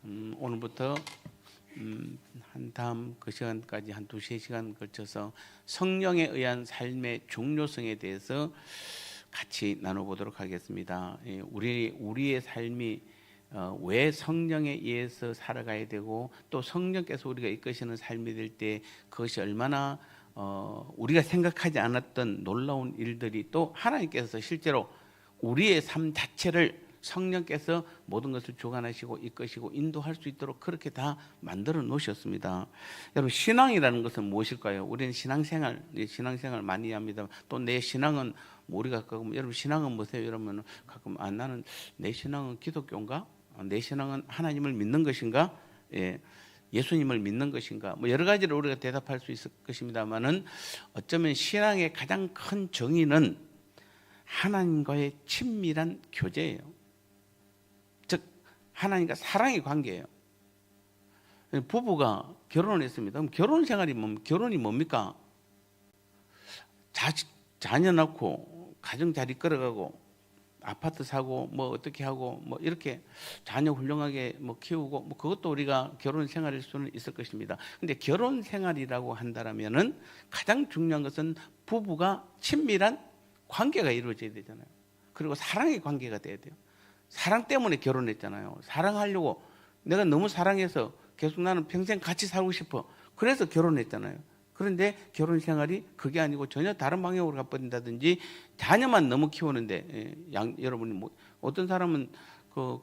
오늘부터 한 다음 그 시간까지 한 2-3시간 걸쳐서 성령에 의한 삶의 중요성에 대해서 같이 나눠보도록 하겠습니다. 우리의 삶이 왜 성령에 의해서 살아가야 되고 또 성령께서 우리가 이끄시는 삶이 될 때 그것이 얼마나 우리가 생각하지 않았던 놀라운 일들이 또 하나님께서 실제로 우리의 삶 자체를 성령께서 모든 것을 주관하시고 이끄시고 인도할 수 있도록 그렇게 다 만들어 놓으셨습니다. 여러분, 신앙이라는 것은 무엇일까요? 우리는 신앙생활 많이 합니다. 또 내 신앙은 우리가 가끔 여러분 신앙은 뭐세요? 이러면 가끔 나는 내 신앙은 기독교인가? 내 신앙은 하나님을 믿는 것인가? 예수님을 믿는 것인가? 뭐 여러 가지로 우리가 대답할 수 있을 것입니다만은 어쩌면 신앙의 가장 큰 정의는 하나님과의 친밀한 교제예요. 즉 하나님과 사랑의 관계예요. 부부가 결혼을 했습니다. 그럼 결혼 생활이 결혼이 뭡니까? 자녀 낳고 가정 잘 이끌어가고 아파트 사고 뭐 어떻게 하고 뭐 이렇게 자녀 훌륭하게 뭐 키우고 뭐 그것도 우리가 결혼 생활일 수는 있을 것입니다. 근데 결혼 생활이라고 한다면은 가장 중요한 것은 부부가 친밀한 관계가 이루어져야 되잖아요. 그리고 사랑의 관계가 돼야 돼요. 사랑 때문에 결혼했잖아요. 사랑하려고 내가 너무 사랑해서 계속 나는 평생 같이 살고 싶어. 그래서 결혼했잖아요. 그런데 결혼 생활이 그게 아니고 전혀 다른 방향으로 가버린다든지 자녀만 너무 키우는데 여러분이 뭐 어떤 사람은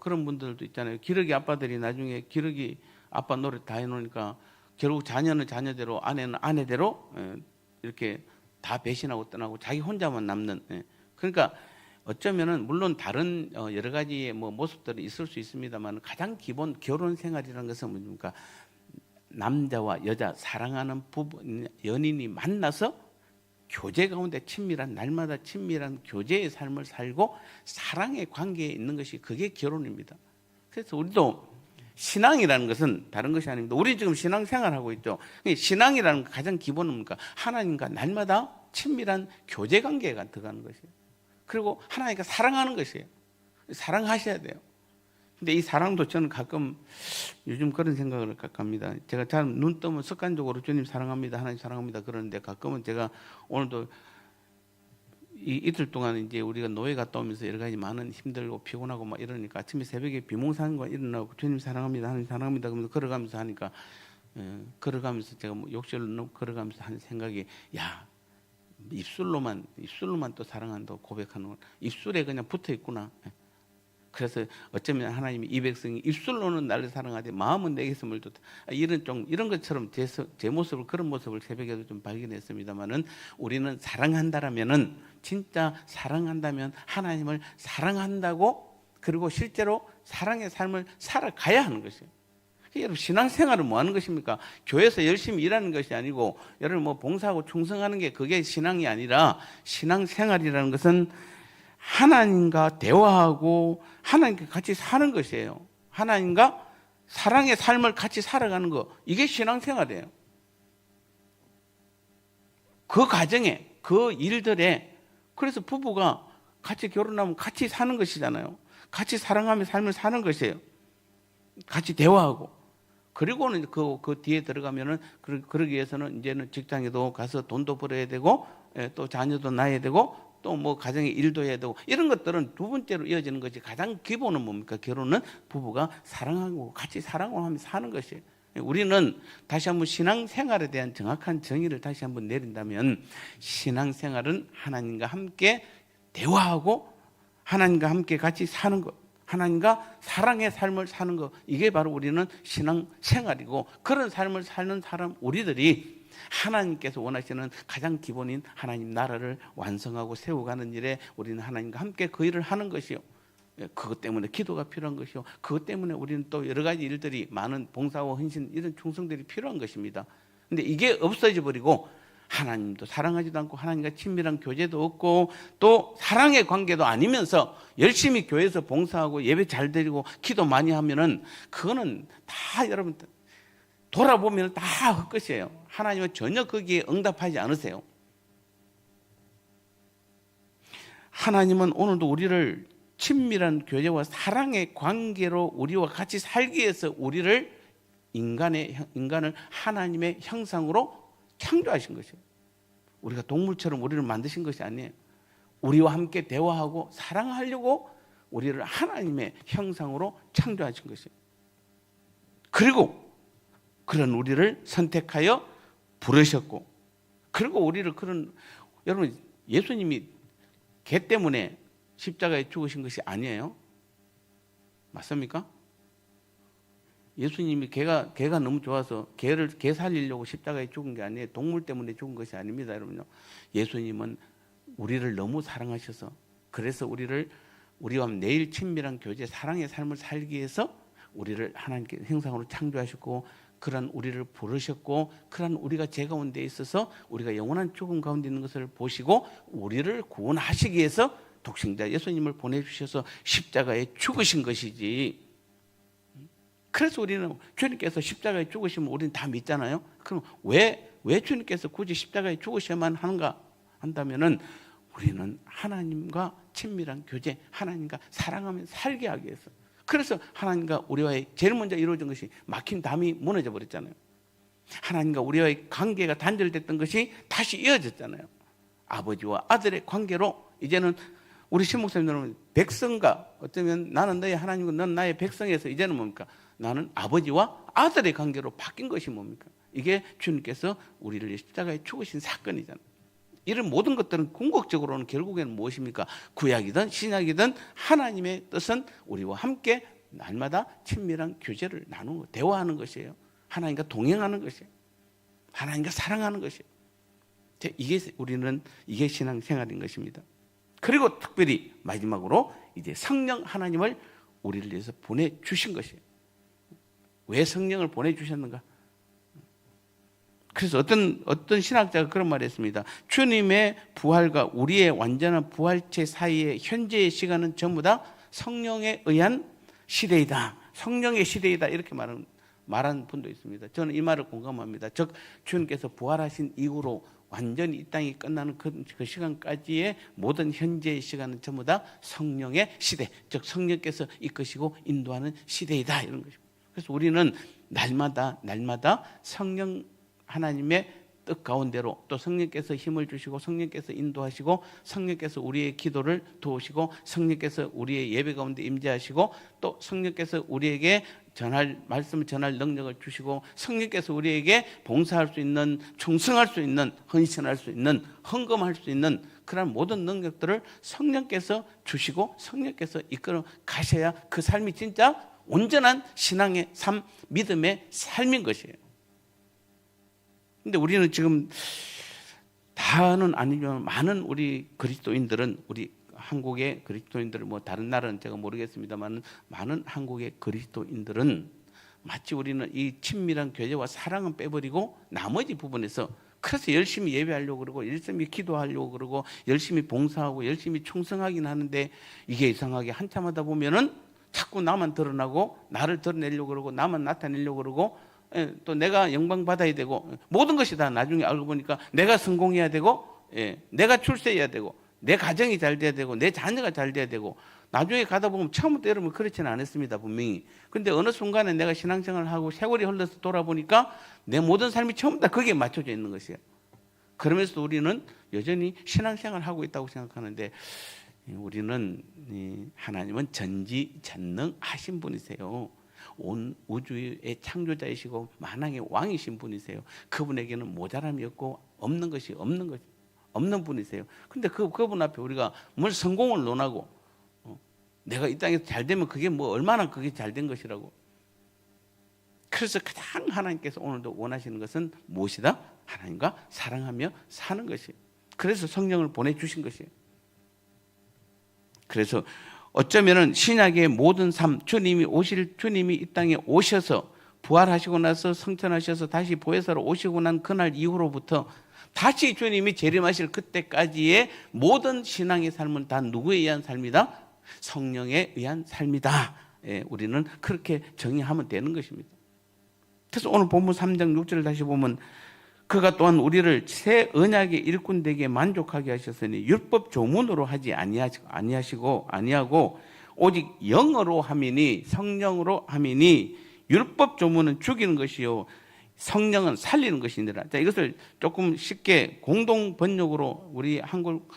그런 분들도 있잖아요. 기러기 아빠들이 나중에 기러기 아빠 노릇 다 해놓으니까 결국 자녀는 자녀대로 아내는 아내대로 이렇게 다 배신하고 떠나고 자기 혼자만 남는. 그러니까 어쩌면은 물론 다른 여러 가지의 뭐 모습들이 있을 수 있습니다만 가장 기본 결혼 생활이라는 것은 뭡니까? 남자와 여자 사랑하는 부부 연인이 만나서 교제 가운데 친밀한 날마다 친밀한 교제의 삶을 살고 사랑의 관계에 있는 것이 그게 결혼입니다. 그래서 우리도 신앙이라는 것은 다른 것이 아닙니다. 우리 지금 신앙생활하고 있죠. 신앙이라는 가장 기본은 뭡니까? 하나님과 날마다 친밀한 교제 관계가 들어가는 것이에요. 그리고 하나님과 사랑하는 것이에요. 사랑하셔야 돼요. 근데 이 사랑도 저는 가끔 요즘 그런 생각을 합니다. 제가 잘 눈 뜨면 습관적으로 주님 사랑합니다, 하나님 사랑합니다 그러는데 가끔은 제가 오늘도 이틀 동안 이제 우리가 노예 갔다 오면서 여러 가지 많은 힘들고 피곤하고 막 이러니까 아침에 새벽에 비몽사는 거 일어나고 주님 사랑합니다, 하나님 사랑합니다 그러면서 걸어가면서 하니까 걸어가면서 제가 뭐 욕실로 걸어가면서 하는 생각이 야 입술로만 또 사랑한다고 고백하는 건 입술에 그냥 붙어 있구나. 그래서 어쩌면 하나님이 이 백성이 입술로는 나를 사랑하되 마음은 내게서 멀도다. 이런 것처럼 제 모습을 그런 모습을 새벽에도 좀 발견했습니다만은 우리는 사랑한다라면은 진짜 사랑한다면 하나님을 사랑한다고 그리고 실제로 사랑의 삶을 살아가야 하는 것이에요. 여러분 신앙생활은 뭐 하는 것입니까? 교회에서 열심히 일하는 것이 아니고 여러분 뭐 봉사하고 충성하는 게 그게 신앙이 아니라 신앙생활이라는 것은 하나님과 대화하고 하나님과 같이 사는 것이에요. 하나님과 사랑의 삶을 같이 살아가는 거 이게 신앙생활이에요. 그 과정에 그 일들에 그래서 부부가 같이 결혼하면 같이 사는 것이잖아요. 같이 사랑하며 삶을 사는 것이에요. 같이 대화하고 그리고는 그 뒤에 들어가면은 그러기 위해서는 이제는 직장에도 가서 돈도 벌어야 되고 또 자녀도 낳아야 되고 또 뭐 가정의 일도 해야 되고 이런 것들은 두 번째로 이어지는 것이 가장 기본은 뭡니까? 결혼은 부부가 사랑하고 같이 사랑을 하며 사는 것이에요. 우리는 다시 한번 신앙생활에 대한 정확한 정의를 다시 한번 내린다면 신앙생활은 하나님과 함께 대화하고 하나님과 함께 같이 사는 것, 하나님과 사랑의 삶을 사는 것 이게 바로 우리는 신앙생활이고 그런 삶을 사는 사람 우리들이 하나님께서 원하시는 가장 기본인 하나님 나라를 완성하고 세워가는 일에 우리는 하나님과 함께 그 일을 하는 것이요. 그것 때문에 기도가 필요한 것이요. 그것 때문에 우리는 또 여러 가지 일들이 많은 봉사와 헌신 이런 충성들이 필요한 것입니다. 근데 이게 없어져 버리고 하나님도 사랑하지도 않고 하나님과 친밀한 교제도 없고 또 사랑의 관계도 아니면서 열심히 교회에서 봉사하고 예배 잘 드리고 기도 많이 하면은 그거는 다 여러분 돌아보면 다 헛것이에요. 하나님은 전혀 거기에 응답하지 않으세요. 하나님은 오늘도 우리를 친밀한 교제와 사랑의 관계로 우리와 같이 살기 위해서 우리를 인간을 하나님의 형상으로 창조하신 것이에요. 우리가 동물처럼 우리를 만드신 것이 아니에요. 우리와 함께 대화하고 사랑하려고 우리를 하나님의 형상으로 창조하신 것이에요. 그리고 그런 우리를 선택하여 부르셨고, 그리고 우리를 여러분, 예수님이 개 때문에 십자가에 죽으신 것이 아니에요. 맞습니까? 예수님이 개가 너무 좋아서 개 살리려고 십자가에 죽은 게 아니에요. 동물 때문에 죽은 것이 아닙니다, 여러분요. 예수님은 우리를 너무 사랑하셔서, 그래서 우리와 매일 친밀한 교제, 사랑의 삶을 살기 위해서 우리를 하나님께 형상으로 창조하셨고, 그런 우리를 부르셨고, 그런 우리가 죄 가운데 있어서 우리가 영원한 죽음 가운데 있는 것을 보시고 우리를 구원하시기 위해서 독생자 예수님을 보내주셔서 십자가에 죽으신 것이지. 그래서 우리는 주님께서 십자가에 죽으시면 우리는 다 믿잖아요. 그럼 왜 주님께서 굳이 십자가에 죽으셔야만 하는가 한다면은, 우리는 하나님과 친밀한 교제, 하나님과 사랑하며 살게 하기 위해서. 그래서 하나님과 우리와의 제일 먼저 이루어진 것이 막힌 담이 무너져 버렸잖아요. 하나님과 우리와의 관계가 단절됐던 것이 다시 이어졌잖아요. 아버지와 아들의 관계로 이제는 우리 신목사님들은 백성과, 어쩌면 나는 너의 하나님이고 넌 나의 백성에서 이제는 뭡니까? 나는 아버지와 아들의 관계로 바뀐 것이 뭡니까? 이게 주님께서 우리를 십자가에 죽으신 사건이잖아요. 이런 모든 것들은 궁극적으로는 결국에는 무엇입니까? 구약이든 신약이든 하나님의 뜻은 우리와 함께 날마다 친밀한 교제를 나누고 대화하는 것이에요. 하나님과 동행하는 것이에요. 하나님과 사랑하는 것이에요. 이게 신앙생활인 것입니다. 그리고 특별히 마지막으로 이제 성령 하나님을 우리를 위해서 보내주신 것이에요. 왜 성령을 보내주셨는가? 그래서 어떤 신학자가 그런 말을 했습니다. 주님의 부활과 우리의 완전한 부활체 사이의 현재의 시간은 전부 다 성령에 의한 시대이다. 성령의 시대이다. 이렇게 말한 분도 있습니다. 저는 이 말을 공감합니다. 즉 주님께서 부활하신 이후로 완전히 이 땅이 끝나는 그 시간까지의 모든 현재의 시간은 전부 다 성령의 시대, 즉 성령께서 이끄시고 인도하는 시대이다, 이런 것입니다. 그래서 우리는 날마다 성령 하나님의 뜻 가운데로, 또 성령께서 힘을 주시고 성령께서 인도하시고 성령께서 우리의 기도를 도우시고 성령께서 우리의 예배 가운데 임재하시고 또 성령께서 우리에게 말씀을 전할 능력을 주시고 성령께서 우리에게 봉사할 수 있는, 충성할 수 있는, 헌신할 수 있는, 헌금할 수 있는 그런 모든 능력들을 성령께서 주시고 성령께서 이끌어 가셔야 그 삶이 진짜 온전한 신앙의 삶, 믿음의 삶인 것이에요. 근데 우리는 지금 다는 아니지만 많은 우리 그리스도인들은, 우리 한국의 그리스도인들, 뭐 다른 나라는 제가 모르겠습니다만 많은 한국의 그리스도인들은 마치 우리는 이 친밀한 교제와 사랑은 빼버리고 나머지 부분에서, 그래서 열심히 예배하려고 그러고 열심히 기도하려고 그러고 열심히 봉사하고 열심히 충성하긴 하는데, 이게 이상하게 한참 하다 보면은 자꾸 나만 드러나고 나를 드러내려고 그러고 나만 나타내려고 그러고, 또 내가 영광 받아야 되고, 모든 것이 다 나중에 알고 보니까 내가 성공해야 되고, 내가 출세해야 되고, 내 가정이 잘 돼야 되고, 내 자녀가 잘 돼야 되고, 나중에 가다 보면 처음부터 여러분 그렇지는 않았습니다, 분명히. 근데 어느 순간에 내가 신앙생활을 하고 세월이 흘러서 돌아보니까 내 모든 삶이 처음부터 거기에 맞춰져 있는 것이에요. 그러면서 우리는 여전히 신앙생활을 하고 있다고 생각하는데, 우리는 하나님은 전지전능하신 분이세요. 온 우주의 창조자이시고 만왕의 왕이신 분이세요. 그분에게는 모자람이 없고 없는 분이세요. 근데 그분 앞에 우리가 뭘 성공을 논하고, 내가 이 땅에서 잘 되면 그게 뭐 얼마나 그게 잘 된 것이라고. 그래서 가장 하나님께서 오늘도 원하시는 것은 무엇이다? 하나님과 사랑하며 사는 것이에요. 그래서 성령을 보내주신 것이에요. 그래서 어쩌면은 신약의 모든 삶, 주님이 이 땅에 오셔서 부활하시고 나서 성천하셔서 다시 보혜사로 오시고 난 그날 이후로부터 다시 주님이 재림하실 그때까지의 모든 신앙의 삶은 다 누구에 의한 삶이다? 성령에 의한 삶이다. 우리는 그렇게 정의하면 되는 것입니다. 그래서 오늘 본문 3장 6절을 다시 보면, 그가 또한 우리를 새 언약의 일꾼 되게 만족하게 하셨으니 율법 조문으로 하지 아니하고 오직 영으로 함이니 성령으로 함이니 율법 조문은 죽이는 것이요 성령은 살리는 것이니라. 자, 이것을 조금 쉽게 공동 번역으로 우리 한국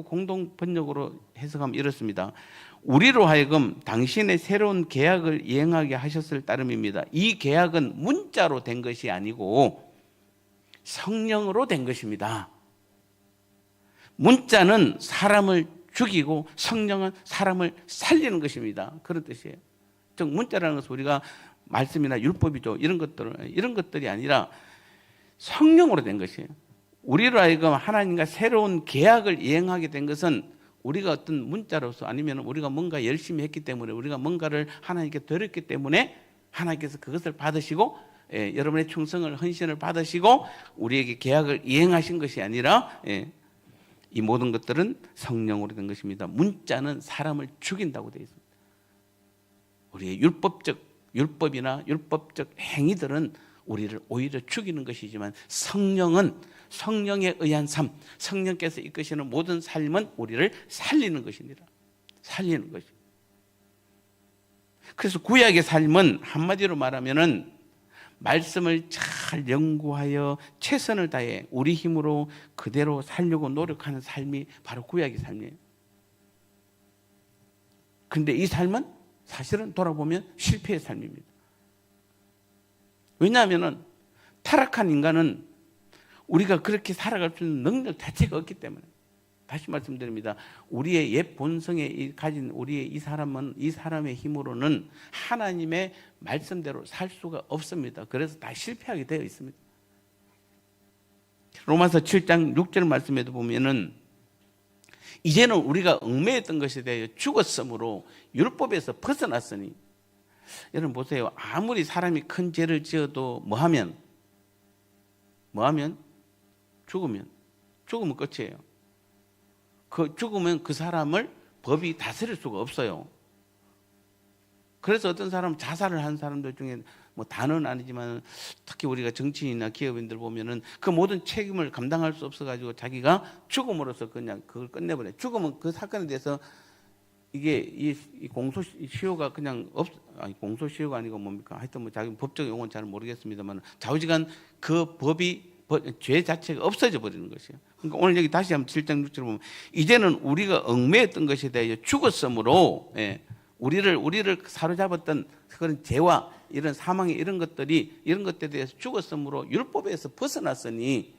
공동 번역으로 해석하면 이렇습니다. 우리로 하여금 당신의 새로운 계약을 이행하게 하셨을 따름입니다. 이 계약은 문자로 된 것이 아니고 성령으로 된 것입니다. 문자는 사람을 죽이고 성령은 사람을 살리는 것입니다. 그런 뜻이에요. 즉 문자라는 것은 우리가 말씀이나 율법이죠. 이런 것들이 아니라 성령으로 된 것이에요. 우리로 하여금 하나님과 새로운 계약을 이행하게 된 것은 우리가 어떤 문자로서 아니면 우리가 뭔가 열심히 했기 때문에 우리가 뭔가를 하나님께 드렸기 때문에 하나님께서 그것을 받으시고 여러분의 충성을 헌신을 받으시고 우리에게 계약을 이행하신 것이 아니라 이 모든 것들은 성령으로 된 것입니다. 문자는 사람을 죽인다고 되어 있습니다. 우리의 율법이나 율법적 행위들은 우리를 오히려 죽이는 것이지만 성령은 성령에 의한 삶, 성령께서 이끄시는 모든 삶은 우리를 살리는 것입니다. 살리는 것이. 그래서 구약의 삶은 한마디로 말하면은 말씀을 잘 연구하여 최선을 다해 우리 힘으로 그대로 살려고 노력하는 삶이 바로 구약의 삶이에요. 그런데 이 삶은 사실은 돌아보면 실패의 삶입니다. 왜냐하면 타락한 인간은 우리가 그렇게 살아갈 수 있는 능력 자체가 없기 때문에 다시 말씀드립니다. 우리의 옛 본성에 가진 우리의 이 사람의 힘으로는 하나님의 말씀대로 살 수가 없습니다. 그래서 다 실패하게 되어 있습니다. 로마서 7장 6절 말씀에도 보면은 이제는 우리가 얽매였던 것에 대하여 죽었으므로 율법에서 벗어났으니 여러분 보세요. 아무리 사람이 큰 죄를 지어도 뭐하면 죽으면 끝이에요. 죽으면 그 사람을 법이 다스릴 수가 없어요. 그래서 어떤 사람 자살을 한 사람들 중에 뭐 다는 아니지만 특히 우리가 정치인이나 기업인들 보면은 그 모든 책임을 감당할 수 없어가지고 자기가 죽음으로써 그냥 그걸 끝내버려요. 죽으면 그 사건에 대해서 이게 이 공소시효가 그냥 공소시효가 아니고 뭡니까? 하여튼 뭐 자기 법적 용어는 잘 모르겠습니다만 좌우지간 그 죄 자체가 없어져 버리는 것이에요. 그러니까 오늘 여기 다시 한번 7장 6절을 보면 이제는 우리가 얽매였던 것에 대해 죽었으므로 우리를 사로잡았던 그런 죄와 이런 사망의 이런 것들에 대해서 죽었으므로 율법에서 벗어났으니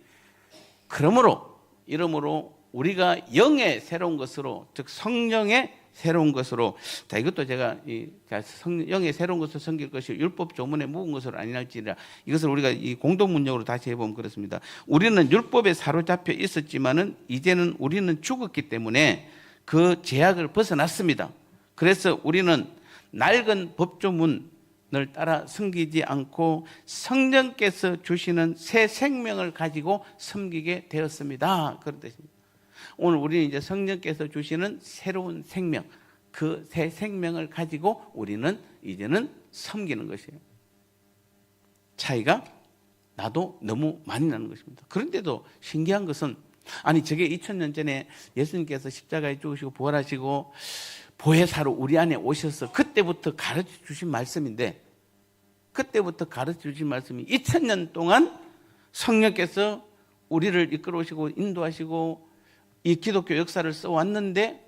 이러므로 우리가 영의 새로운 것으로 즉 성령의 새로운 것으로 자 이것도 제가 영의 새로운 것을 섬길 것이 율법 조문에 묵은 것으로 아니할지라 이것을 우리가 이 공동문역으로 다시 해보면 그렇습니다. 우리는 율법에 사로잡혀 있었지만은 이제는 우리는 죽었기 때문에 그 제약을 벗어났습니다. 그래서 우리는 낡은 법조문을 따라 섬기지 않고 성령께서 주시는 새 생명을 가지고 섬기게 되었습니다. 그런 뜻입니다. 오늘 우리는 이제 성령께서 주시는 새로운 생명, 그 새 생명을 가지고 우리는 이제는 섬기는 것이에요. 차이가 나도 너무 많이 나는 것입니다. 그런데도 신기한 것은 저게 2000년 전에 예수님께서 십자가에 죽으시고 부활하시고 보혜사로 우리 안에 오셔서 그때부터 가르쳐 주신 말씀인데 그때부터 가르쳐 주신 말씀이 2000년 동안 성령께서 우리를 이끌어오시고 인도하시고 이 기독교 역사를 써왔는데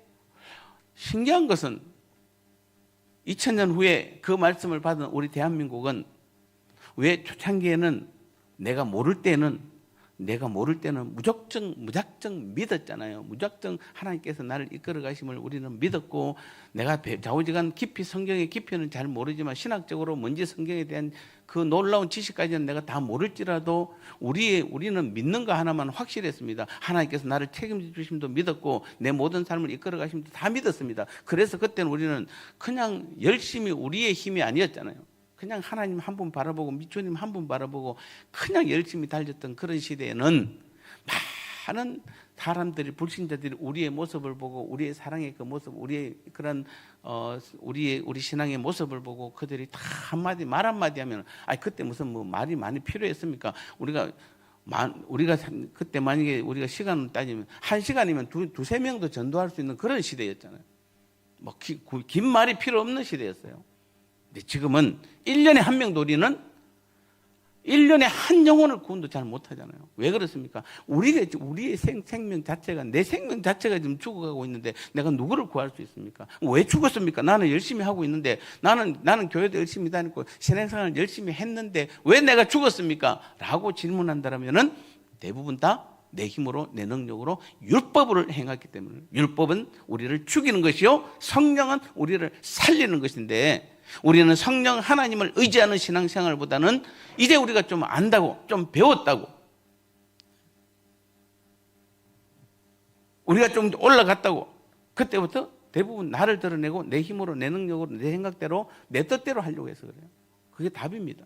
신기한 것은 2000년 후에 그 말씀을 받은 우리 대한민국은 왜 초창기에는 내가 모를 때는 무작정 믿었잖아요. 무작정 하나님께서 나를 이끌어 가심을 우리는 믿었고 내가 좌우지간 깊이 성경의 깊이는 잘 모르지만 신학적으로 뭔지 성경에 대한 그 놀라운 지식까지는 내가 다 모를지라도 우리는 믿는 거 하나만 확실했습니다. 하나님께서 나를 책임져 주심도 믿었고 내 모든 삶을 이끌어 가심도 다 믿었습니다. 그래서 그때는 우리는 그냥 열심히 우리의 힘이 아니었잖아요. 그냥 하나님 한 분 바라보고 미주님 한 분 바라보고 그냥 열심히 달렸던 그런 시대에는 많은 사람들이 불신자들이 우리의 모습을 보고 우리의 사랑의 그 모습, 우리의 그런 우리 신앙의 모습을 보고 그들이 다 말 한마디 하면 그때 무슨 뭐 말이 많이 필요했습니까? 우리가 그때 만약에 우리가 시간을 따지면 1시간이면 두세 명도 전도할 수 있는 그런 시대였잖아요. 뭐 긴 말이 필요 없는 시대였어요. 근데 지금은 1년에 한 명도 우리는 1년에 한 영혼을 구원도 잘 못하잖아요. 왜 그렇습니까? 우리의 생명 자체가, 내 생명 자체가 지금 죽어가고 있는데 내가 누구를 구할 수 있습니까? 왜 죽었습니까? 나는 열심히 하고 있는데, 나는 교회도 열심히 다니고 신앙생활을 열심히 했는데 왜 내가 죽었습니까? 라고 질문한다면은 대부분 다 내 힘으로, 내 능력으로 율법을 행했기 때문에, 율법은 우리를 죽이는 것이요, 성령은 우리를 살리는 것인데, 우리는 성령 하나님을 의지하는 신앙생활보다는 이제 우리가 좀 안다고, 좀 배웠다고, 우리가 좀 올라갔다고, 그때부터 대부분 나를 드러내고 내 힘으로, 내 능력으로, 내 생각대로, 내 뜻대로 하려고 해서 그래요. 그게 답입니다.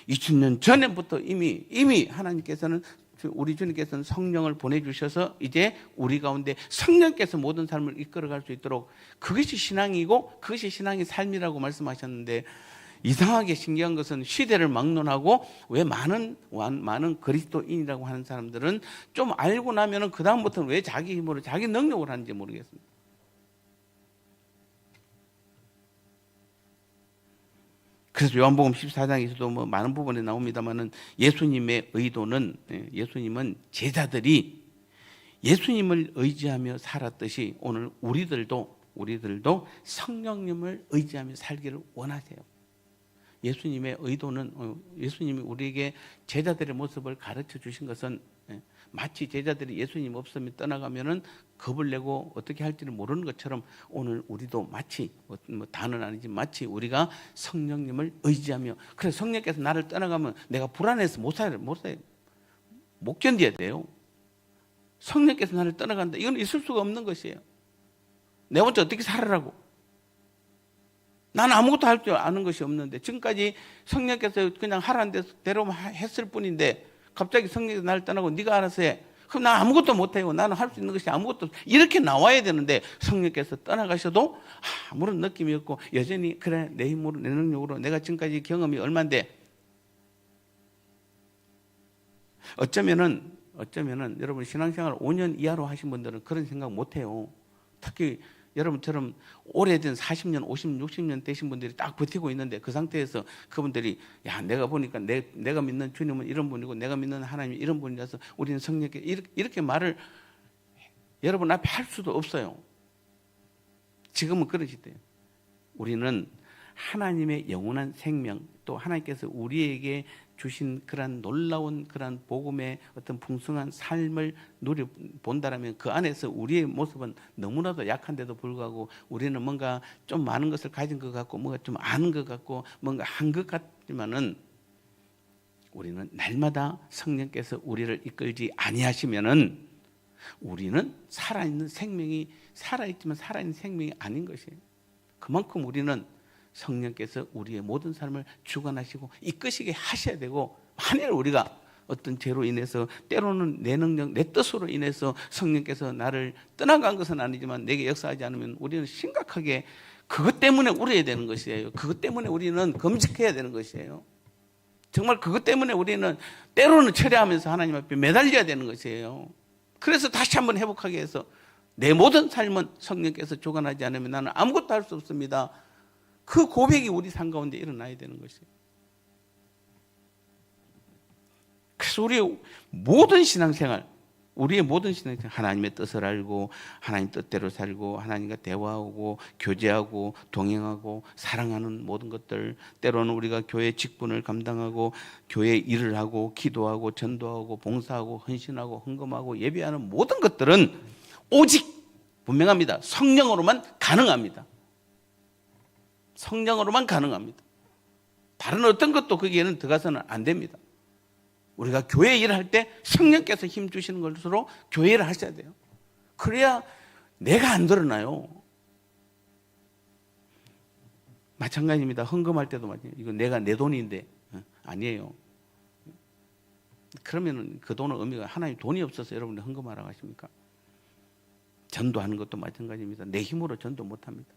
2000년 전에부터 이미 하나님께서는, 우리 주님께서는 성령을 보내주셔서 이제 우리 가운데 성령께서 모든 삶을 이끌어갈 수 있도록, 그것이 신앙이고 그것이 신앙의 삶이라고 말씀하셨는데, 이상하게 신기한 것은 시대를 막론하고 왜 많은 그리스도인이라고 하는 사람들은 좀 알고 나면은 그 다음부터는 왜 자기 힘으로, 자기 능력으로 하는지 모르겠습니다. 그래서 요한복음 14장에서도 뭐 많은 부분에 나옵니다만은, 예수님의 의도는, 예수님은 제자들이 예수님을 의지하며 살았듯이 오늘 우리들도 성령님을 의지하며 살기를 원하세요. 예수님의 의도는, 예수님이 우리에게 제자들의 모습을 가르쳐 주신 것은, 마치 제자들이 예수님 없으면 떠나가면은 겁을 내고 어떻게 할지를 모르는 것처럼, 오늘 우리도 마치, 뭐 다는 아니지, 마치 우리가 성령님을 의지하며, 그래서 성령께서 나를 떠나가면 내가 불안해서 못 견뎌야 돼요. 성령께서 나를 떠나간다, 이건 있을 수가 없는 것이에요. 내 혼자 어떻게 살으라고? 나는 아무것도 할 줄 아는 것이 없는데, 지금까지 성령께서 그냥 하라는 대로 했을 뿐인데, 갑자기 성령이 나를 떠나고 네가 알아서 해. 그럼 나 아무것도 못해요. 나는 할 수 있는 것이 아무것도 없어. 이렇게 나와야 되는데, 성령께서 떠나가셔도 아무런 느낌이 없고, 여전히 그래, 내 힘으로, 내 능력으로, 내가 지금까지 경험이 얼만데, 어쩌면은 여러분 신앙생활 5년 이하로 하신 분들은 그런 생각 못해요. 특히 여러분처럼 오래된 40년, 50년, 60년 되신 분들이 딱 버티고 있는데, 그 상태에서 그분들이, 야, 내가 보니까 내가 믿는 주님은 이런 분이고 내가 믿는 하나님이 이런 분이라서 우리는 성령께 이렇게 말을 여러분 앞에 할 수도 없어요. 지금은 그런 시대예요. 우리는 하나님의 영원한 생명, 또 하나님께서 우리에게 주신 그런 놀라운 그런 복음의 어떤 풍성한 삶을 누려본다라면, 그 안에서 우리의 모습은 너무나도 약한데도 불구하고 우리는 뭔가 좀 많은 것을 가진 것 같고, 뭔가 좀 아는 것 같고, 뭔가 한 것 같지만은, 우리는 날마다 성령께서 우리를 이끌지 아니하시면은 우리는 살아있는 생명이, 살아있지만 살아있는 생명이 아닌 것이에요. 그만큼 우리는 성령께서 우리의 모든 삶을 주관하시고 이끄시게 하셔야 되고, 만일 우리가 어떤 죄로 인해서, 때로는 내 능력, 내 뜻으로 인해서 성령께서 나를 떠나간 것은 아니지만 내게 역사하지 않으면, 우리는 심각하게 그것 때문에 울어야 되는 것이에요. 그것 때문에 우리는 검색해야 되는 것이에요. 정말 그것 때문에 우리는 때로는 철회하면서 하나님 앞에 매달려야 되는 것이에요. 그래서 다시 한번 회복하게 해서, 내 모든 삶은 성령께서 주관하지 않으면 나는 아무것도 할 수 없습니다. 그 고백이 우리 삶 가운데 일어나야 되는 것이에요. 그래서 우리의 모든 신앙생활, 하나님의 뜻을 알고 하나님 뜻대로 살고, 하나님과 대화하고 교제하고 동행하고 사랑하는 모든 것들, 때로는 우리가 교회 직분을 감당하고 교회 일을 하고 기도하고 전도하고 봉사하고 헌신하고 헌금하고 예배하는 모든 것들은 오직 분명합니다. 성령으로만 가능합니다. 성령으로만 가능합니다. 다른 어떤 것도 거기에는 들어가서는 안 됩니다. 우리가 교회 일을 할 때 성령께서 힘 주시는 것으로 교회를 하셔야 돼요. 그래야 내가 안 드러나요. 마찬가지입니다. 헌금할 때도 마찬가지예요. 이거 내 돈인데, 아니에요. 그러면 그 돈은 의미가, 하나님 돈이 없어서 여러분들 헌금하라고 하십니까? 전도하는 것도 마찬가지입니다. 내 힘으로 전도 못합니다.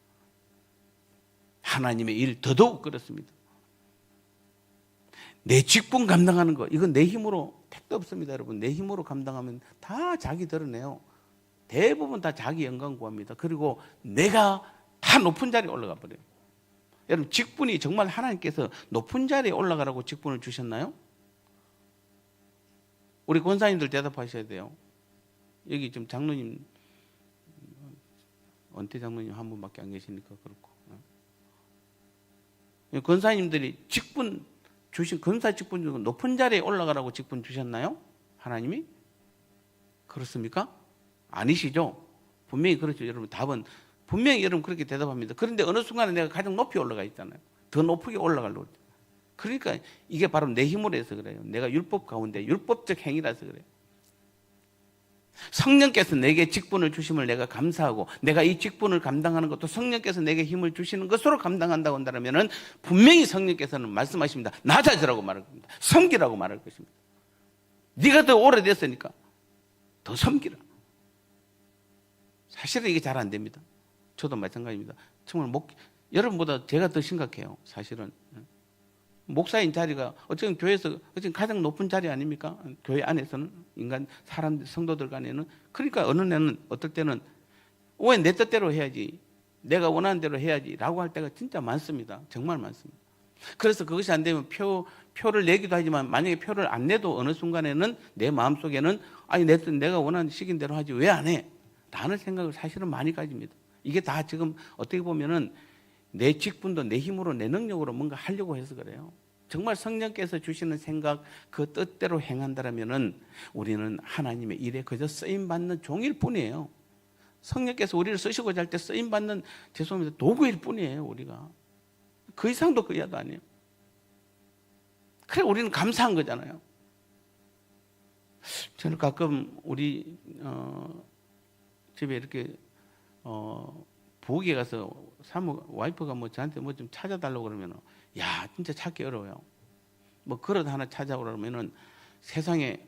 하나님의 일 더더욱 그렇습니다. 내 직분 감당하는 거, 이건 내 힘으로 택도 없습니다. 여러분, 내 힘으로 감당하면 다 자기 드러내요. 대부분 다 자기 영광 구합니다. 그리고 내가 다 높은 자리에 올라가 버려요. 여러분, 직분이 정말 하나님께서 높은 자리에 올라가라고 직분을 주셨나요? 우리 권사님들 대답하셔야 돼요. 여기 지금 장로님, 은퇴 장로님 한 분밖에 안 계시니까 그렇고, 권사님들이 직분 주신, 권사 직분 중에 높은 자리에 올라가라고 직분 주셨나요? 하나님이? 그렇습니까? 아니시죠? 분명히 그렇죠. 여러분, 답은 분명히 여러분 그렇게 대답합니다. 그런데 어느 순간에 내가 가장 높이 올라가 있잖아요. 더 높게 올라가려고. 그러니까 이게 바로 내 힘으로 해서 그래요. 내가 율법 가운데 율법적 행위라서 그래요. 성령께서 내게 직분을 주심을 내가 감사하고, 내가 이 직분을 감당하는 것도 성령께서 내게 힘을 주시는 것으로 감당한다고 한다면 분명히 성령께서는 말씀하십니다. 낮아지라고 말할 겁니다. 섬기라고 말할 것입니다. 네가 더 오래됐으니까 더 섬기라. 사실은 이게 잘 안 됩니다. 저도 마찬가지입니다. 정말 여러분보다 제가 더 심각해요. 사실은 목사인 자리가 어쨌든 교회에서 어쨌든 가장 높은 자리 아닙니까? 교회 안에서는, 인간 사람 성도들 간에는. 그러니까 어느 날은, 어떨 때는 왜 내 뜻대로 해야지, 내가 원하는 대로 해야지라고 할 때가 진짜 많습니다. 정말 많습니다. 그래서 그것이 안 되면 표를 내기도 하지만, 만약에 표를 안 내도 어느 순간에는 내 마음속에는 아니 내가 원하는 시킨 대로 하지 왜 안 해? 라는 생각을 사실은 많이 가집니다. 이게 다 지금 어떻게 보면은 내 직분도 내 힘으로, 내 능력으로 뭔가 하려고 해서 그래요. 정말 성령께서 주시는 생각, 그 뜻대로 행한다면은 우리는 하나님의 일에 그저 쓰임받는 종일 뿐이에요. 성령께서 우리를 쓰시고자 할 때 쓰임받는, 죄송합니다, 도구일 뿐이에요. 우리가 그 이상도 그 이하도 아니에요. 그래 우리는 감사한 거잖아요. 저는 가끔 우리 집에 이렇게 부엌에 가서 사모 와이프가 뭐 저한테 뭐 좀 찾아달라고 그러면, 야 진짜 찾기 어려워요. 뭐 그릇 하나 찾아오라 그러면은 세상에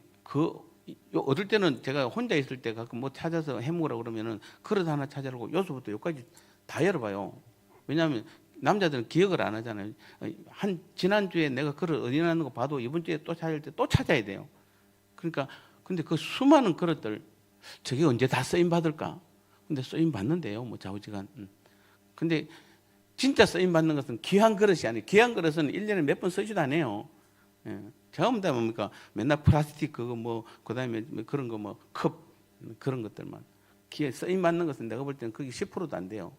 얻을 때는 제가 혼자 있을 때 가끔 뭐 찾아서 해먹으라 그러면은 그릇 하나 찾아라고 요소부터 여기까지 다 열어봐요. 왜냐하면 남자들은 기억을 안 하잖아요. 지난주에 내가 그릇 어디 놨는 거 봐도 이번 주에 또 찾을 때 또 찾아야 돼요. 그러니까 근데 그 수많은 그릇들, 저게 언제 다 쓰임 받을까? 근데 쓰임 받는데요, 뭐 좌우지간. 근데 진짜 쓰임 받는 것은 귀한 그릇이 아니에요. 귀한 그릇은 1년에 몇 번 쓰지도 않아요. 예. 전부 다 뭡니까? 맨날 플라스틱 그거 뭐 그다음에 그런 거 뭐 컵 그런 것들만. 쓰임 받는 것은 내가 볼 때는 그게 10%도 안 돼요.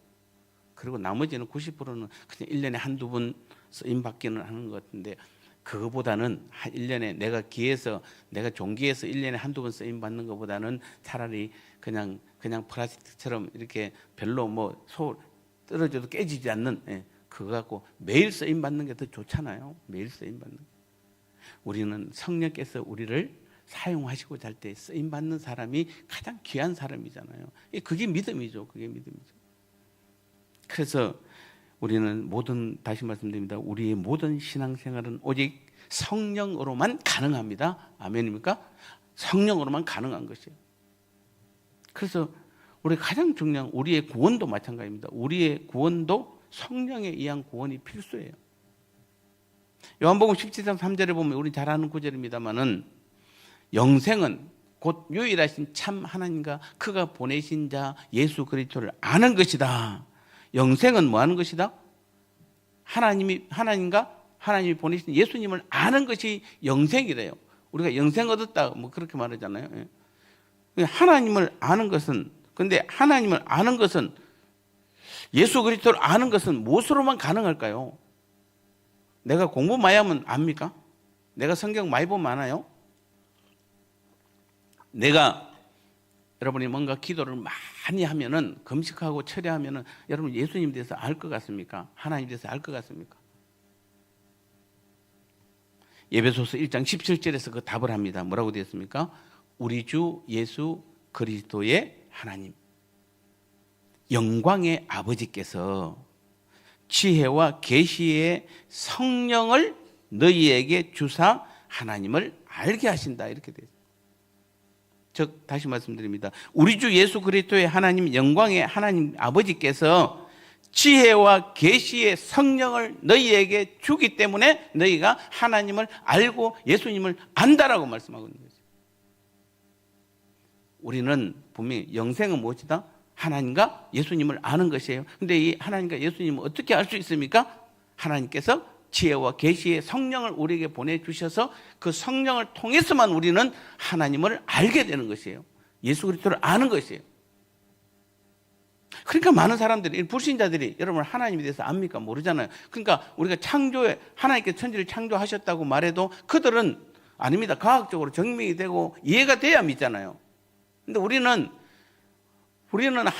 그리고 나머지는 90%는 그냥 1년에 한두 번 쓰임 받기는 하는 것 같은데, 그거보다는 1년에 내가 종기에서 1년에 한두 번 쓰임 받는 것보다는 차라리 그냥 플라스틱처럼 이렇게 별로 뭐 떨어져도 깨지지 않는, 그거 갖고 매일 쓰임 받는 게 더 좋잖아요. 매일 쓰임 받는. 우리는 성령께서 우리를 사용하시고자 할 때 쓰임 받는 사람이 가장 귀한 사람이잖아요. 그게 믿음이죠. 그게 믿음이죠. 그래서 우리는 다시 말씀드립니다. 우리의 모든 신앙생활은 오직 성령으로만 가능합니다. 아멘입니까? 성령으로만 가능한 것이에요. 그래서 우리 가장 중요한 우리의 구원도 마찬가지입니다. 우리의 구원도 성령에 의한 구원이 필수예요. 요한복음 17장 3절에 보면 우리 잘 아는 구절입니다만은, 영생은 곧 유일하신 참 하나님과 그가 보내신 자 예수 그리스도를 아는 것이다. 영생은 뭐 하는 것이다? 하나님과 하나님이 보내신 예수님을 아는 것이 영생이래요. 우리가 영생 얻었다 뭐 그렇게 말하잖아요. 하나님을 아는 것은, 근데 하나님을 아는 것은, 예수 그리스도를 아는 것은 무엇으로만 가능할까요? 내가 공부 많이 하면 압니까? 내가 성경 많이 보면 아나요? 여러분이 뭔가 기도를 많이 하면은, 금식하고 철야하면은 여러분 예수님 대해서 알 것 같습니까? 하나님 대해서 알 것 같습니까? 에베소서 1장 17절에서 그 답을 합니다. 뭐라고 되어 있습니까? 우리 주 예수 그리스도의 하나님, 영광의 아버지께서 지혜와 계시의 성령을 너희에게 주사 하나님을 알게 하신다. 이렇게 되어 있습니다. 즉 다시 말씀드립니다. 우리 주 예수 그리스도의 하나님, 영광의 하나님 아버지께서 지혜와 계시의 성령을 너희에게 주기 때문에 너희가 하나님을 알고 예수님을 안다라고 말씀하고 있는 거죠. 우리는 분명히 영생은 무엇이다? 하나님과 예수님을 아는 것이에요. 근데 이 하나님과 예수님을 어떻게 알 수 있습니까? 하나님께서 지혜와 계시의 성령을 우리에게 보내주셔서 그 성령을 통해서만 우리는 하나님을 알게 되는 것이에요. 예수 그리스도를 아는 것이에요. 그러니까 많은 사람들이, 불신자들이 여러분 하나님에 대해서 압니까? 모르잖아요. 그러니까 우리가 창조에 하나님께 천지를 창조하셨다고 말해도 그들은 아닙니다. 과학적으로 증명이 되고 이해가 돼야 믿잖아요. 근데 우리는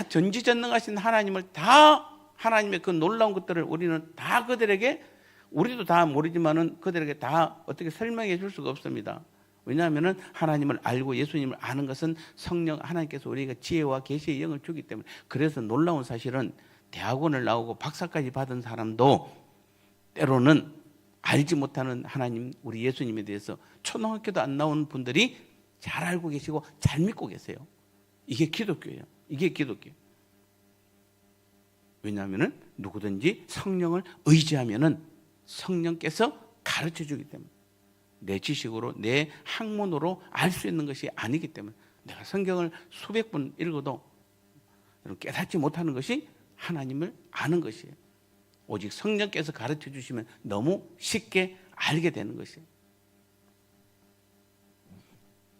전지전능하신 하나님을 다, 하나님의 그 놀라운 것들을 우리는 다 그들에게, 우리도 다 모르지만은 그들에게 다 어떻게 설명해 줄 수가 없습니다. 왜냐하면은 하나님을 알고 예수님을 아는 것은 성령, 하나님께서 우리에게 지혜와 계시의 영을 주기 때문에. 그래서 놀라운 사실은 대학원을 나오고 박사까지 받은 사람도 때로는 알지 못하는 하나님, 우리 예수님에 대해서 초등학교도 안 나온 분들이 잘 알고 계시고 잘 믿고 계세요. 이게 기독교예요. 이게 기독교예요. 왜냐하면은 누구든지 성령을 의지하면은 성령께서 가르쳐 주기 때문에, 내 지식으로, 내 학문으로 알 수 있는 것이 아니기 때문에. 내가 성경을 수백 번 읽어도 깨닫지 못하는 것이 하나님을 아는 것이에요. 오직 성령께서 가르쳐 주시면 너무 쉽게 알게 되는 것이에요.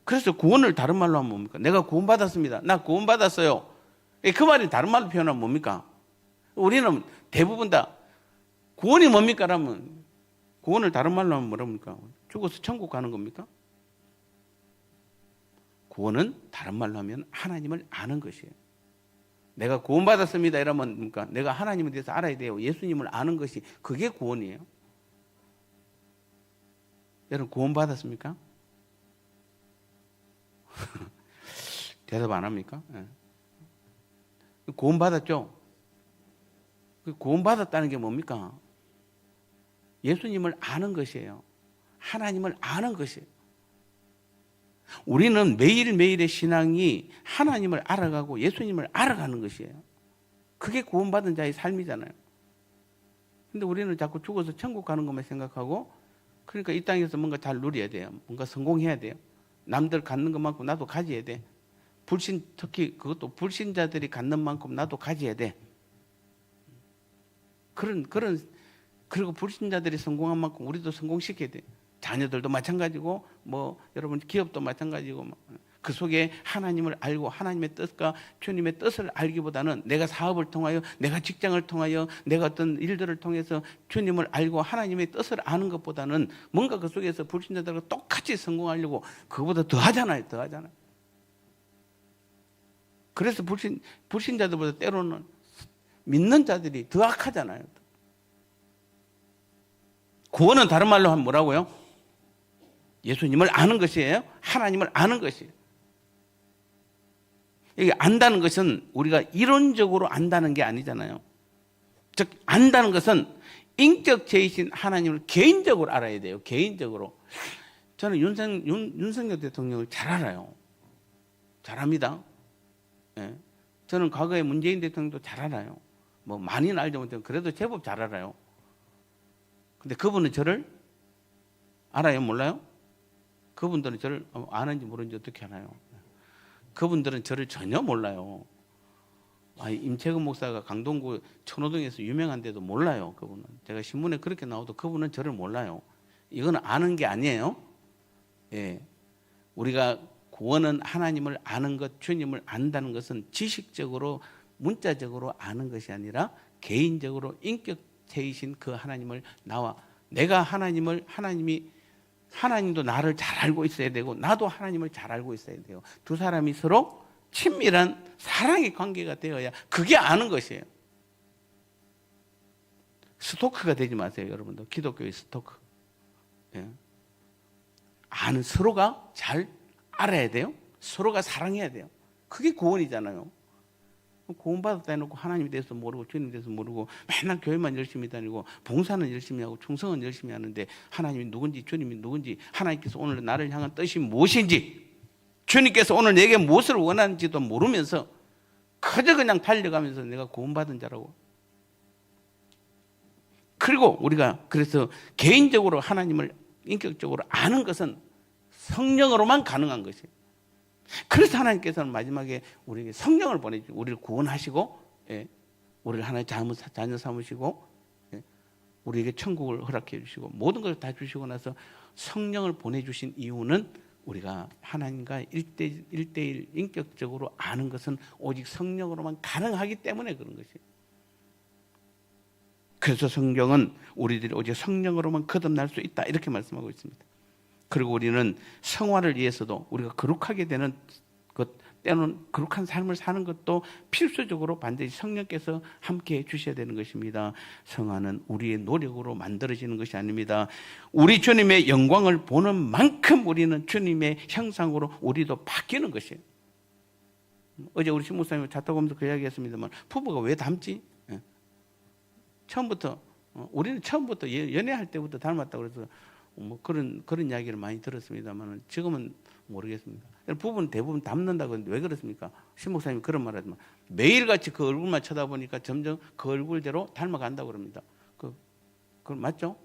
그래서 구원을 다른 말로 하면 뭡니까? 내가 구원받았습니다. 나 구원받았어요. 그 말이 다른 말로 표현하면 뭡니까? 우리는 대부분 다 구원이 뭡니까? 라면 구원을 다른 말로 하면 뭐랍니까? 죽어서 천국 가는 겁니까? 구원은 다른 말로 하면 하나님을 아는 것이에요. 내가 구원받았습니다 이러면 뭡니까? 내가 하나님에 대해서 알아야 돼요. 예수님을 아는 것이, 그게 구원이에요. 여러분 구원받았습니까? 대답 안 합니까? 네. 구원받았죠? 구원받았다는 게 뭡니까? 예수님을 아는 것이에요. 하나님을 아는 것이에요. 우리는 매일매일의 신앙이 하나님을 알아가고 예수님을 알아가는 것이에요. 그게 구원받은 자의 삶이잖아요. 근데 우리는 자꾸 죽어서 천국 가는 것만 생각하고, 그러니까 이 땅에서 뭔가 잘 누려야 돼요. 뭔가 성공해야 돼요. 남들 갖는 것만큼 나도 가져야 돼. 특히 그것도 불신자들이 갖는 만큼 나도 가져야 돼. 그리고 불신자들이 성공한 만큼 우리도 성공시켜야 돼. 자녀들도 마찬가지고, 여러분 기업도 마찬가지고, 그 속에 하나님을 알고 하나님의 뜻과 주님의 뜻을 알기보다는 내가 사업을 통하여, 내가 직장을 통하여, 내가 어떤 일들을 통해서 주님을 알고 하나님의 뜻을 아는 것보다는 뭔가 그 속에서 불신자들과 똑같이 성공하려고 그거보다 더 하잖아요. 그래서 불신자들보다 때로는 믿는 자들이 더 악하잖아요. 구원은 다른 말로 하면 뭐라고요? 예수님을 아는 것이에요. 하나님을 아는 것이에요. 이게 안다는 것은 우리가 이론적으로 안다는 게 아니잖아요. 즉 안다는 것은 인격체이신 하나님을 개인적으로 알아야 돼요. 개인적으로. 저는 윤석열 대통령을 잘 알아요. 잘합니다. 예. 저는 과거에 문재인 대통령도 잘 알아요. 많이는 알지 못해도 그래도 제법 잘 알아요. 근데 그분은 저를 알아요? 몰라요? 그분들은 저를 아는지 모르는지 어떻게 알아요? 그분들은 저를 전혀 몰라요. 임채근 목사가 강동구 천호동에서 유명한데도 몰라요. 그분은. 제가 신문에 그렇게 나와도 그분은 저를 몰라요. 이건 아는 게 아니에요. 예. 우리가 구원은 하나님을 아는 것, 주님을 안다는 것은 지식적으로, 문자적으로 아는 것이 아니라 개인적으로 인격체이신 그 하나님을 내가 하나님도 나를 잘 알고 있어야 되고 나도 하나님을 잘 알고 있어야 돼요. 두 사람이 서로 친밀한 사랑의 관계가 되어야 그게 아는 것이에요. 스토크가 되지 마세요, 여러분들. 기독교의 스토크. 예. 서로가 잘 알아야 돼요. 서로가 사랑해야 돼요. 그게 구원이잖아요. 구원받았다 해놓고 하나님에 대해서 모르고 주님에 대해서 모르고 맨날 교회만 열심히 다니고 봉사는 열심히 하고 충성은 열심히 하는데 하나님이 누군지, 주님이 누군지, 하나님께서 오늘 나를 향한 뜻이 무엇인지, 주님께서 오늘 내게 무엇을 원하는지도 모르면서 그저 그냥 달려가면서 내가 구원받은 자라고. 그리고 우리가 그래서 개인적으로 하나님을 인격적으로 아는 것은 성령으로만 가능한 것이에요. 그래서 하나님께서는 마지막에 우리에게 성령을 보내주고 우리를 구원하시고, 예, 우리를 하나의 자녀 삼으시고, 예, 우리에게 천국을 허락해 주시고 모든 것을 다 주시고 나서 성령을 보내주신 이유는 우리가 하나님과 1대1 인격적으로 아는 것은 오직 성령으로만 가능하기 때문에 그런 것이에요. 그래서 성경은 우리들이 오직 성령으로만 거듭날 수 있다 이렇게 말씀하고 있습니다. 그리고 우리는 성화를 위해서도 우리가 거룩하게 되는 것, 때로는 거룩한 삶을 사는 것도 필수적으로 반드시 성령께서 함께 해 주셔야 되는 것입니다. 성화는 우리의 노력으로 만들어지는 것이 아닙니다. 우리 주님의 영광을 보는 만큼 우리는 주님의 형상으로 우리도 바뀌는 것이에요. 어제 우리 신목사님이 차 타고 오면서 그 이야기했습니다만 부부가 왜 닮지? 처음부터 우리는 처음부터 연애할 때부터 닮았다고 그래서 뭐 그런 이야기를 많이 들었습니다만 지금은 모르겠습니다. 부부는 대부분 닮는다고 하는데 왜 그렇습니까? 신목사님이 그런 말 하지만 매일같이 그 얼굴만 쳐다보니까 점점 그 얼굴대로 닮아간다고 그럽니다. 그건 맞죠?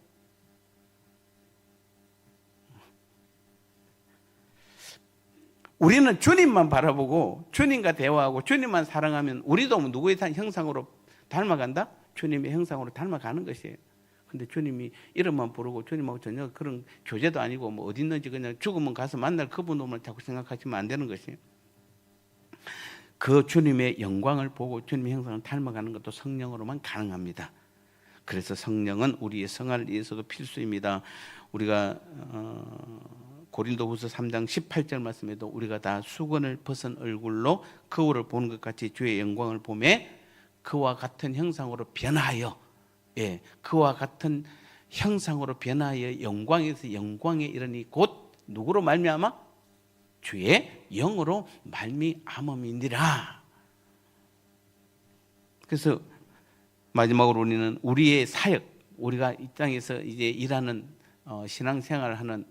우리는 주님만 바라보고 주님과 대화하고 주님만 사랑하면 우리도 누구의 형상으로 닮아간다? 주님의 형상으로 닮아가는 것이에요. 근데 주님이 이름만 부르고 주님하고 전혀 그런 교제도 아니고 뭐 어디 있는지 그냥 죽으면 가서 만날 그분만 자꾸 생각하시면 안 되는 것이에요. 그 주님의 영광을 보고 주님의 형상을 닮아가는 것도 성령으로만 가능합니다. 그래서 성령은 우리의 성화를 위해서도 필수입니다. 우리가 고린도후서 3장 18절 말씀에도 우리가 다 수건을 벗은 얼굴로 거울을 보는 것 같이 주의 영광을 보매 그와 같은 형상으로 변하여, 예, 그와 같은 형상으로 변하여 영광에서 영광에 이르니 곧 누구로 말미암아? 주의 영으로 말미암음이니라. 그래서 마지막으로 우리는 우리의 사역, 우리가 이 땅에서 이제 일하는 신앙생활을 하는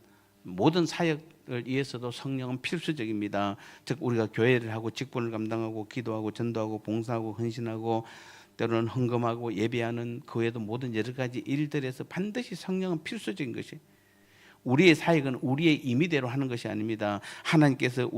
모든 사역을 위해서도 성령은 필수적입니다. 즉 우리가 교회를 하고 직분을 감당하고 기도하고 전도하고 봉사하고 헌신하고 때로는 헌금하고 예배하는 그 외에도 모든 여러 가지 일들에서 반드시 성령은 필수적인 것이, 우리의 사역은 우리의 임의대로 하는 것이 아닙니다. 하나님께서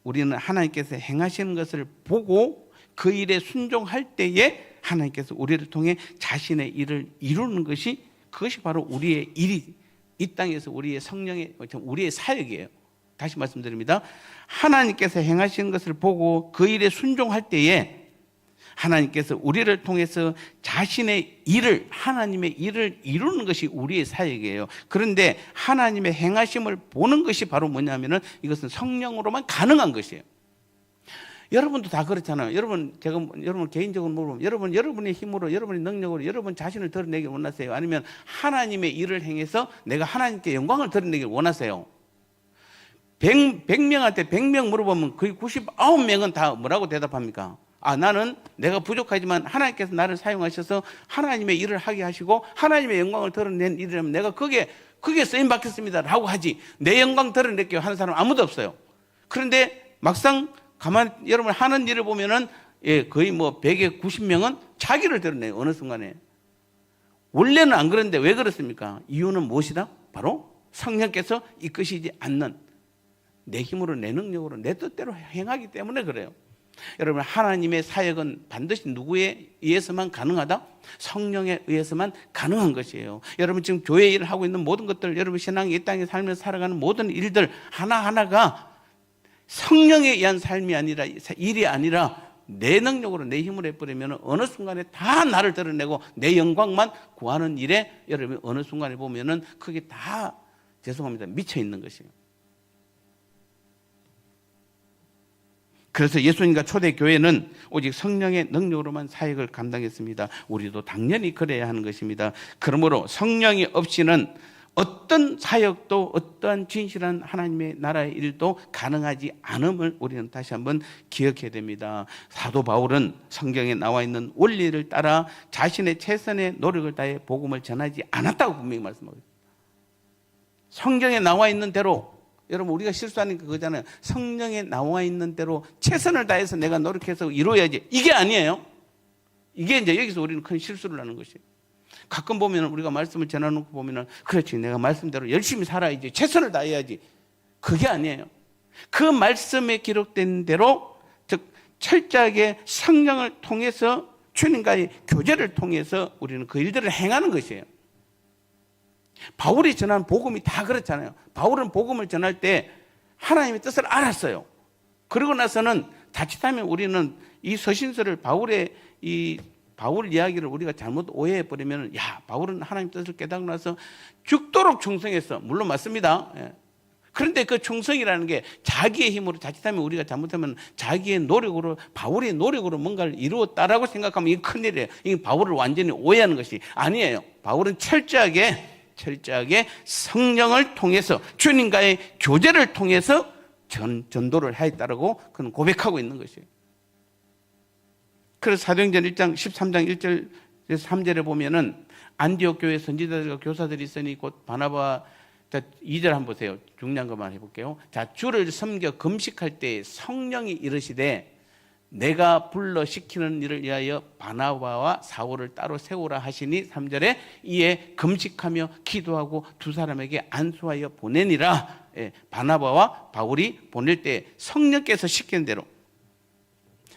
우리는 하나님께서 행하시는 것을 보고 그 일에 순종할 때에 하나님께서 우리를 통해 자신의 일을 이루는 것이, 그것이 바로 우리의 일이, 이 땅에서 우리의 성령의, 우리의 사역이에요. 다시 말씀드립니다. 하나님께서 행하시는 것을 보고 그 일에 순종할 때에 하나님께서 우리를 통해서 자신의 일을, 하나님의 일을 이루는 것이 우리의 사역이에요. 그런데 하나님의 행하심을 보는 것이 바로 뭐냐면은 이것은 성령으로만 가능한 것이에요. 여러분도 다 그렇잖아요. 제가 여러분 개인적으로 물어보면 여러분의 힘으로, 여러분의 능력으로 여러분 자신을 드러내길 원하세요? 아니면 하나님의 일을 행해서 내가 하나님께 영광을 드러내길 원하세요? 100명한테 100명 물어보면 거의 99명은 다 뭐라고 대답합니까? 나는 내가 부족하지만 하나님께서 나를 사용하셔서 하나님의 일을 하게 하시고 하나님의 영광을 드러낸 일이라면 내가 그게 쓰임 받겠습니다 라고 하지, 내 영광 드러낼게요 하는 사람 아무도 없어요. 그런데 막상 여러분 하는 일을 보면은, 예, 거의 뭐 100에 90명은 자기를 드러내요. 어느 순간에. 원래는 안 그런데 왜 그렇습니까? 이유는 무엇이다? 바로 성령께서 이끄시지 않는, 내 힘으로 내 능력으로 내 뜻대로 행하기 때문에 그래요. 여러분 하나님의 사역은 반드시 누구에 의해서만 가능하다? 성령에 의해서만 가능한 것이에요. 여러분 지금 교회 일을 하고 있는 모든 것들, 여러분 신앙이 이 땅에 살면서 살아가는 모든 일들 하나하나가 성령에 의한 삶이 아니라, 일이 아니라 내 능력으로 내 힘으로 해버리면 어느 순간에 다 나를 드러내고 내 영광만 구하는 일에 여러분 어느 순간에 보면은 그게 다, 죄송합니다, 미쳐 있는 것이에요. 그래서 예수님과 초대교회는 오직 성령의 능력으로만 사역을 감당했습니다. 우리도 당연히 그래야 하는 것입니다. 그러므로 성령이 없이는 어떤 사역도 어떠한 진실한 하나님의 나라의 일도 가능하지 않음을 우리는 다시 한번 기억해야 됩니다. 사도 바울은 성경에 나와 있는 원리를 따라 자신의 최선의 노력을 다해 복음을 전하지 않았다고 분명히 말씀하고 있습니다. 성경에 나와 있는 대로, 여러분 우리가 실수하는 게 그거잖아요. 성경에 나와 있는 대로 최선을 다해서 내가 노력해서 이루어야지, 이게 아니에요. 이게 이제 여기서 우리는 큰 실수를 하는 것이에요. 가끔 보면 우리가 말씀을 전해놓고 보면 그렇지, 내가 말씀대로 열심히 살아야지, 최선을 다해야지, 그게 아니에요. 그 말씀에 기록된 대로, 즉 철저하게 성령을 통해서 주님과의 교제를 통해서 우리는 그 일들을 행하는 것이에요. 바울이 전한 복음이 다 그렇잖아요. 바울은 복음을 전할 때 하나님의 뜻을 알았어요. 그러고 나서는 자칫하면 우리는 이 서신서를 바울 이야기를 우리가 잘못 오해해 버리면, 야, 바울은 하나님 뜻을 깨닫고 나서 죽도록 충성했어. 물론 맞습니다. 예. 그런데 그 충성이라는 게 자기의 힘으로, 자칫하면 우리가 잘못하면 자기의 노력으로, 바울의 노력으로 뭔가를 이루었다라고 생각하면 이게 큰일이에요. 이게 바울을 완전히 오해하는 것이 아니에요. 바울은 철저하게 성령을 통해서, 주님과의 교제를 통해서 전도를 하였다라고 그는 고백하고 있는 것이에요. 그래서 사도행전 1장 13장 1절에서 3절에 보면은 안디옥 교회 선지자들과 교사들이 있으니 곧 바나바, 자, 2절 한번 보세요. 중요한 것만 해볼게요. 자, 주를 섬겨 금식할 때 성령이 이르시되 내가 불러 시키는 일을 위하여 바나바와 사울을 따로 세우라 하시니, 3절에 이에 금식하며 기도하고 두 사람에게 안수하여 보내니라. 예, 바나바와 바울이 보낼 때 성령께서 시키는 대로,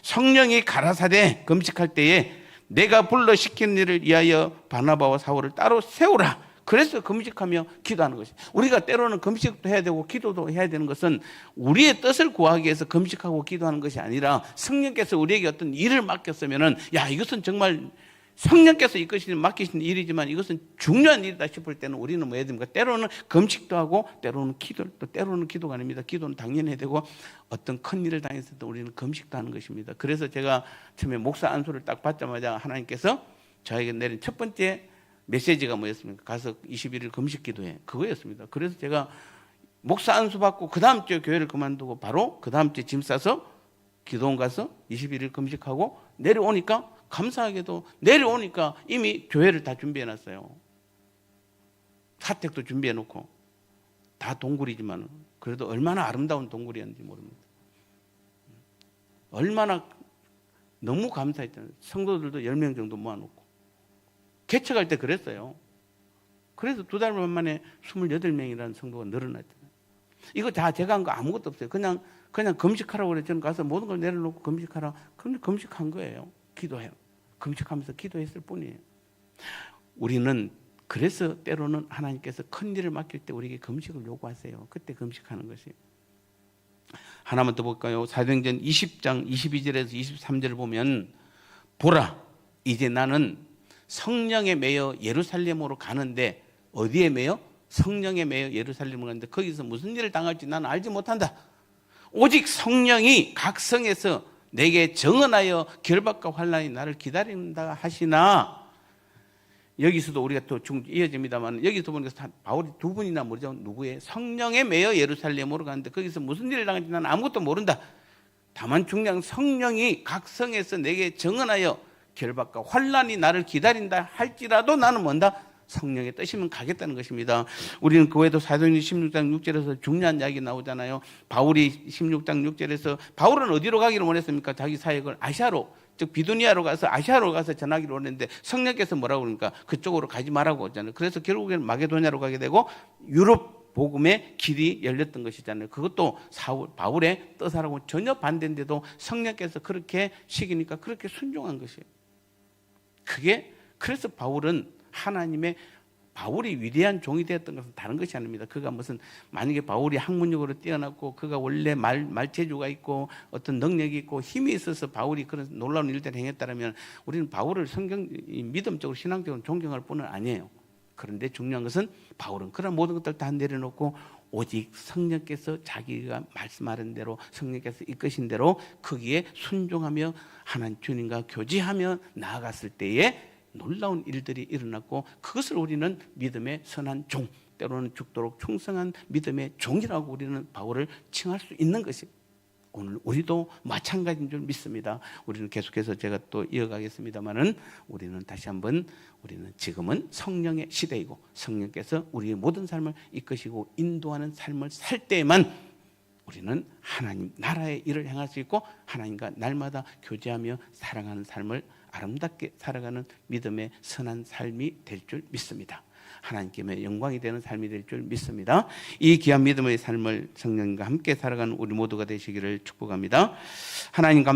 성령이 가라사대 금식할 때에 내가 불러 시키는 일을 위하여 바나바와 사울을 따로 세우라. 그래서 금식하며 기도하는 것이, 우리가 때로는 금식도 해야 되고 기도도 해야 되는 것은 우리의 뜻을 구하기 위해서 금식하고 기도하는 것이 아니라, 성령께서 우리에게 어떤 일을 맡겼으면은, 야, 이것은 정말 성령께서 맡기신 일이지만 이것은 중요한 일이다 싶을 때는 우리는 뭐 해야 됩니까? 때로는 금식도 하고, 때로는 기도가 아닙니다. 기도는 당연히 해야 되고, 어떤 큰 일을 당했을 때 우리는 금식도 하는 것입니다. 그래서 제가 처음에 목사 안수를 딱 받자마자 하나님께서 저에게 내린 첫 번째 메시지가 뭐였습니까? 가서 21일 금식 기도해. 그거였습니다. 그래서 제가 목사 안수 받고 그 다음 주에 교회를 그만두고 바로 그 다음 주에 짐 싸서 기도원 가서 21일 금식하고 내려오니까, 감사하게도 내려오니까 이미 교회를 다 준비해 놨어요. 사택도 준비해 놓고. 다 동굴이지만 그래도 얼마나 아름다운 동굴이었는지 모릅니다. 얼마나 너무 감사했잖아요. 성도들도 10명 정도 모아놓고. 개척할 때 그랬어요. 그래서 2달 만에 28명이라는 성도가 늘어났잖아요. 이거 다 제가 한 거 아무것도 없어요. 그냥 금식하라고 그래. 저는 가서 모든 걸 내려놓고 금식하라. 그런데 금식한 거예요. 기도해요. 금식하면서 기도했을 뿐이에요. 우리는 그래서 때로는 하나님께서 큰 일을 맡길 때 우리에게 금식을 요구하세요. 그때 금식하는 것이. 하나만 더 볼까요? 사도행전 20장 22절에서 23절을 보면, 보라, 이제 나는 성령에 매여 예루살렘으로 가는데, 어디에 매여? 성령에 매여 예루살렘으로 가는데 거기서 무슨 일을 당할지 나는 알지 못한다. 오직 성령이 각 성에서 내게 정언하여 결박과 환난이 나를 기다린다 하시나. 여기서도 우리가 또 이어집니다만, 여기서 보니까 바울이 2분이나 모르죠. 누구의? 성령에 매여 예루살렘으로 가는데 거기서 무슨 일을 당할지 나는 아무것도 모른다. 다만 중요한, 성령이 각 성에서 내게 정언하여 결박과 환난이 나를 기다린다 할지라도 나는 뭔다? 성령의 뜻이면 가겠다는 것입니다. 우리는 그 외에도 사도행전 16장 6절에서 중요한 이야기 나오잖아요. 바울이 16장 6절에서, 바울은 어디로 가기를 원했습니까? 자기 사역을 아시아로, 즉 비두니아로 가서, 아시아로 가서 전하기를 원했는데 성령께서 뭐라고 그러니까 그쪽으로 가지 말라고 하잖아요. 그래서 결국에는 마게도냐로 가게 되고 유럽 복음의 길이 열렸던 것이잖아요. 그것도 바울의 뜻하고 전혀 반대인데도 성령께서 그렇게 시키니까 그렇게 순종한 것이에요. 그래서 바울이 위대한 종이 되었던 것은 다른 것이 아닙니다. 그가 만약에 바울이 학문적으로 뛰어났고 그가 원래 말재주가 있고 어떤 능력이 있고 힘이 있어서 바울이 그런 놀라운 일들을 행했다면 우리는 바울을 믿음적으로 신앙적으로 존경할 뿐은 아니에요. 그런데 중요한 것은 바울은 그런 모든 것들 다 내려놓고 오직 성령께서 자기가 말씀하는 대로, 성령께서 이끄신 대로 거기에 순종하며 하나님 주님과 교제하며 나아갔을 때에 놀라운 일들이 일어났고, 그것을 우리는 믿음의 선한 종, 때로는 죽도록 충성한 믿음의 종이라고 우리는 바울을 칭할 수 있는 것이, 오늘 우리도 마찬가지인 줄 믿습니다. 우리는 계속해서 제가 또 이어가겠습니다만은, 우리는 다시 한번, 우리는 지금은 성령의 시대이고 성령께서 우리의 모든 삶을 이끄시고 인도하는 삶을 살 때에만 우리는 하나님 나라의 일을 행할 수 있고 하나님과 날마다 교제하며 사랑하는 삶을 아름답게 살아가는 믿음의 선한 삶이 될 줄 믿습니다. 하나님께 영광이 되는 삶이 될 줄 믿습니다. 이 귀한 믿음의 삶을 성령님과 함께 살아가는 우리 모두가 되시기를 축복합니다. 하나님